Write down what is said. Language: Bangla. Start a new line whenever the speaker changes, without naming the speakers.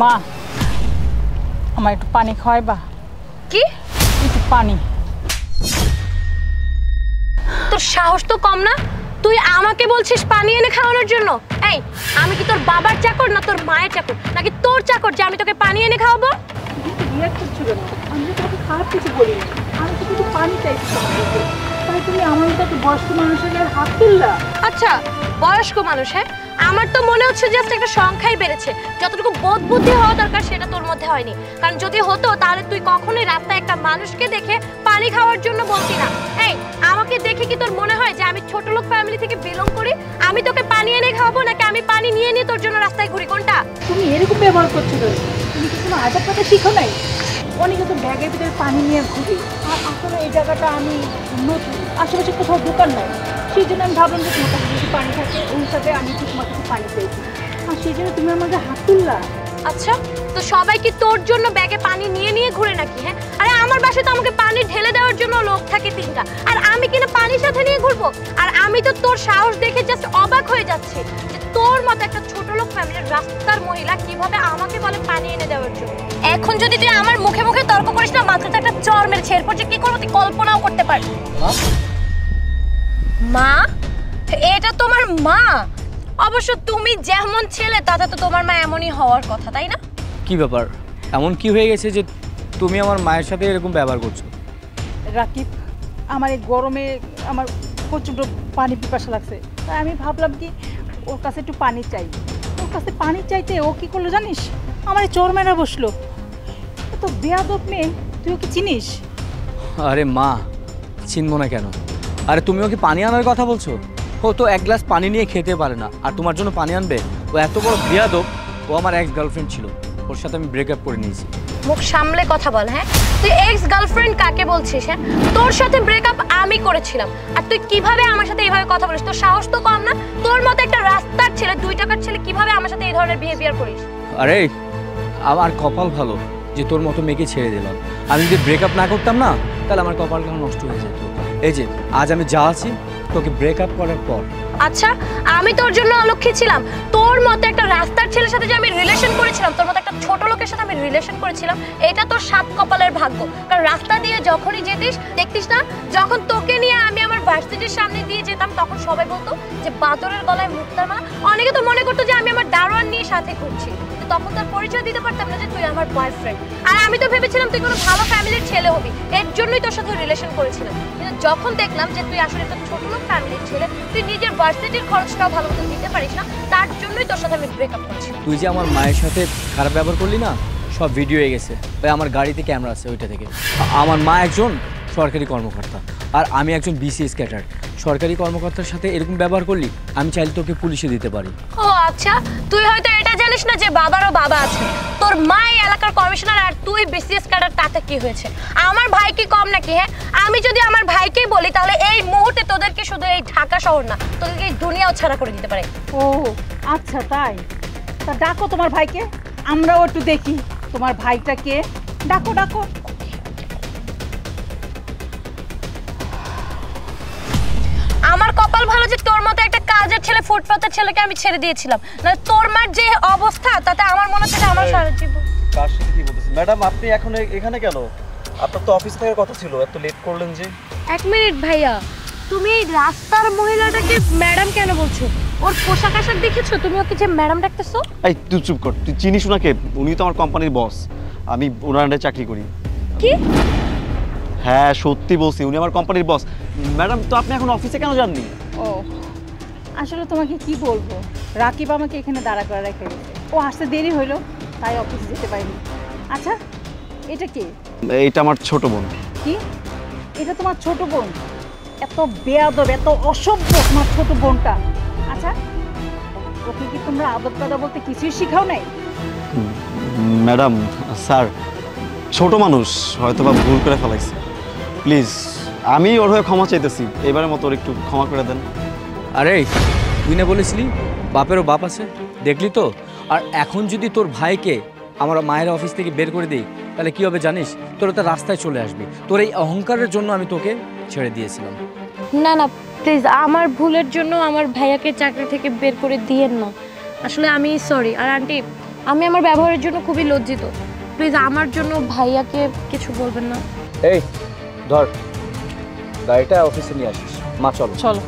মা আমার একটু পানি খাওয়াইবা?
কি?
একটু পানি।
তোর সাহস তো কম না, তুই আমাকে বলছিস পানি এনে খাওয়ানোর জন্য? এই আমি কি তোর বাবার চাকর না তোর মায়ের চাকর, নাকি তোর চাকর যে আমি তোকে পানি এনে খাওয়াবো?
আমি তোকে খারাপ কিছু বলিনি, আমি তো কিছু পানি চাইছি তাই তুমি আমার মতো একটা বয়স্ক মানুষের গায়ে হাত তুললা।
আচ্ছা বয়স্ক মানুষ, হ্যাঁ আমার তো মনে হচ্ছে জাস্ট একটা সংখ্যাই বেড়েছে, যতটুকু বোধ বুদ্ধি হওয়া দরকার সেটা তোর মধ্যে হয়নি। কারণ যদি হতো তাহলে তুই কখনোই রাস্তায় একটা মানুষকে দেখে পানি খাওয়ার জন্য বলতি না। এই আমাকে দেখে কি তোর মনে হয় যে আমি ছোট লোক ফ্যামিলি থেকে বিলং করি? আমি তোকে পানি এনে খাওয়াবো নাকি আমি পানি নিয়ে নিয়ে তোর জন্য রাস্তায় ঘুরি, কোনটা?
তুমি এরকম ব্যবহার করছো তো, তুমি কি কোনো আদব কথা শিখো নাই? অনেকে তো ব্যাগের ভিতরে পানি নিয়ে ঘুরি, আর আসলে এই জায়গাটা আমি নতুন, আশেপাশে কোথাও দোকান নাই, সেই জন্য আমি ভাবলাম যে তোমার কাছে যদি পানি থাকে ওই হিসাবে আমি একটু তোমার কাছে পানি পেয়েছি, আর সেই জন্য তুমি আমাকে হাত তুললা।
আচ্ছা তো সবাই কি তোর জন্য ব্যাগে পানি নিয়ে নিয়ে ঘুরে নাকি? হ্যাঁ আরে আমার বাসায় তো আমাকে পানি ঢেলে দেওয়ার জন্য লোক থাকে 3টা, আর আমি কিনা পানির সাথে নিয়ে ঘুরবো? আর আমি তো তোর সাহস দেখে জাস্ট অবাক হয়ে যাচ্ছি যে তোর মতো একটা ছোট লোক ফ্যামিলির রাস্তার মহিলা কিভাবে আমাকে বলে পানি এনে দেওয়ার জন্য। এখন যদি তুই আমার মুখে মুখে তর্ক করিস না, মাথাতে একটা চর মেরেছে, এরপর যে কি করবো তুই কল্পনাও করতে পারবি। মা? এটা তোমার মা? অবশ্য তুমি যেমন ছেলে তাতে তো তোমার মা এমনই হওয়ার কথা, তাই না?
কি ব্যাপার, এমন কি হয়ে গেছে যে তুমি আমার মায়ের সাথে এরকম ব্যবহার করছো?
রাকিব, আমার এই গরমে আমার প্রচণ্ড পানি পিপাসা লাগছে, তাই আমি ভাবলাম কি ওর কাছে একটু পানি চাই। ওর কাছে পানি চাইতে ও কি করলো জানিস, আমার চোর মেরা বসলো। তো বেয়াদব মেয়ে, তুই ওকে চিনিস?
আরে মা, চিনবো না কেন? আরে তুমি ওকে পানি আনার কথা বলছো? ও তো এক গ্লাস পানি নিয়ে খেতে পারে না, আর তোমার জন্য পানি আনবে? ও এত বড় বেয়াদব। ও আমার এক্স গার্লফ্রেন্ড ছিল, ওর সাথে আমি ব্রেকআপ করে নিয়েছি।
মুখ সামলে কথা বল। হ্যাঁ তুই এক্স গার্লফ্রেন্ড কাকে বলছিস? হ্যাঁ তোর সাথে ব্রেকআপ আমি করেছিলাম, আর তুই কিভাবে আমার সাথে এইভাবে কথা বলিস? তোর সাহস তো কম না? তোর মতো একটা রাস্তার ছেলে, 2 টাকার ছেলে কিভাবে আমার সাথে এই ধরনের বিহেভিয়ার করিস?
আরে আমার কপাল ভালো যে তোর মতো মেয়েকে ছেড়ে দিলাম। আমি যদি ব্রেকআপ না করতাম না, তাহলে আমার কপালটা নষ্ট হয়ে যেত। এই যে আজ আমি যা আছি তোকে ব্রেকআপ করার পর।
আচ্ছা আমি তোর জন্য অলক্ষী ছিলাম? তোর মতো একটা রাস্তার ছেলের সাথে যে আমি রিলেশন করেছিলাম, তোর মতো একটা ছোট লোকের সাথে আমি রিলেশন করেছিলাম, এটা তোর সাত কপালের ভাগ্য। কারণ রাস্তা দিয়ে যখনই যেতিস দেখতিস না, যখন তোকে নিয়ে আমি আমার ভার্সিটির সামনে দিয়ে যেতাম তখন সবাই বলতো যে বাদরের গলায় মুক্তার মালা। অনেকে তো মনে করতো যে আমি আমার দারোয়ান নিয়ে সাথে ঘুরছি, তখন তার পরিচয় দিতে পারতাম না যে তুই আমার বয়ফ্রেন্ড। আর আমি তো ভেবেছিলাম তুই কোনো ভালো ফ্যামিলির ছেলে হবি, এর জন্যই তোর সাথে রিলেশন করেছিলাম। কিন্তু যখন দেখলাম যে তুই আসলে একটা ছোট লোক ফ্যামিলির ছেলে, তুই নিজের ভার্সিটির খরচটাও ভালো মতো দিতে পারিস না, তার জন্যই তোর সাথে আমি ব্রেকআপ করেছি।
তুই যে আমার মায়ের সাথে খারাপ ব্যবহার করলি না, সব ভিডিও হয়ে গেছে। তাই আমার গাড়িতে ক্যামেরা আছে, ওইটা থেকে। আমার মা একজন সরকারি কর্মকর্তা, আর আমি একজন বিসিএস ক্যাডার। সরকারি কর্মকর্তার সাথে এরকম ব্যবহার করলি, আমি চাইলে তোকে পুলিশে দিতে পারি।
ও আচ্ছা, তুই হয়তো এটা জানিস না যে বাবারও বাবা আছে। তোর মা এই এলাকার কমিশনার আর তুই বিসিএস ক্যাডার, তাতে কি হয়েছে? আমার ভাই কি কম নাকি? হ্যাঁ আমি যদি আমার ভাইকেই বলি তাহলে এই মুহূর্তে তোদেরকে শুধু এই ঢাকা শহর না, তোদেরকে এই দুনিয়াও ছাড়া করে দিতে পারে।
ও আচ্ছা তাই, তা ডাকো তোমার ভাইকে, আমরাও একটু দেখি তোমার ভাইটা কে। ডাকো ডাকো।
আমার কপাল ভালো যে তোর মতো একটা কাজের ছেলে, ফুটপাতের ছেলেকে আমি ছেড়ে দিয়েছিলাম, না তোর মার যে অবস্থা তাতে আমার মনে হচ্ছে আমার সারা জীবন।
কার সাথে কি বলতেছেন ম্যাডাম? আপনি এখন এখানে কেন? আপনার তো অফিস থাকার কথা ছিল, এত লেট করলেন যে।
1 মিনিট ভাইয়া, তুমি এই রাস্তার মহিলাটাকে ম্যাডাম কেন বলছো? ওর পোশাক আশাক দেখেছো? তুমি ওকে যে ম্যাডাম ডাকতেছো?
এই তুই চুপ কর, তুই চিনিস ওনাকে? উনি তো আমার কোম্পানির বস, আমি ওনার আন্ডারে চাকরি করি।
কি?
হ্যাঁ সত্যি বলছি, উনি আমার কোম্পানির বস। ম্যাডাম তো আপনি এখন অফিসে কেন যাননি?
ও আসলে তোমাকে কি বলবো, রাকিব আমাকে এখানে দাঁড়া করে রেখে গেছে, ও আসতে দেরি হইলো তাই অফিসে যেতে পারিনি। আচ্ছা এটা কে?
এইটা আমার ছোট বোন।
কি এটা তোমার ছোট বোন? এত বেয়াদব, এত অসভ্য তোমার ছোট বোনটা। আচ্ছা ওকে কি তোমরা আদব কাদা বলতে কিছুই শিখাও নাই?
ম্যাডাম স্যার ছোট মানুষ, হয়তো বা ভুল করে ফেলাইছে, প্লিজ আমি ওর হয়ে ক্ষমা চাইতেছি, এবারের মতো ওর একটু ক্ষমা করে দেন।
আরে তুই না বলেছিলি বাপেরও বাপ আছে, দেখলি তো? আর এখন যদি তোর ভাইকে আমার মায়ের অফিস থেকে বের করে দিই তাহলে কি হবে জানিস? তোর তো রাস্তায় চলে আসবি। তোর এই অহংকারের জন্য আমি তোকে ছেড়ে দিয়েছিলাম।
না না প্লিজ, আমার ভুলের জন্য আমার ভাইয়াকে চাকরি থেকে বের করে দিয়েন না। আসলে আমি সরি। আর আন্টি আমি আমার ব্যবহারের জন্য খুবই লজ্জিত। প্লিজ আমার জন্য ভাইয়াকে কিছু বলবেন না।
এই ধর গাড়িটা অফিসে নিয়ে আসিস। মা চলো।
চলো।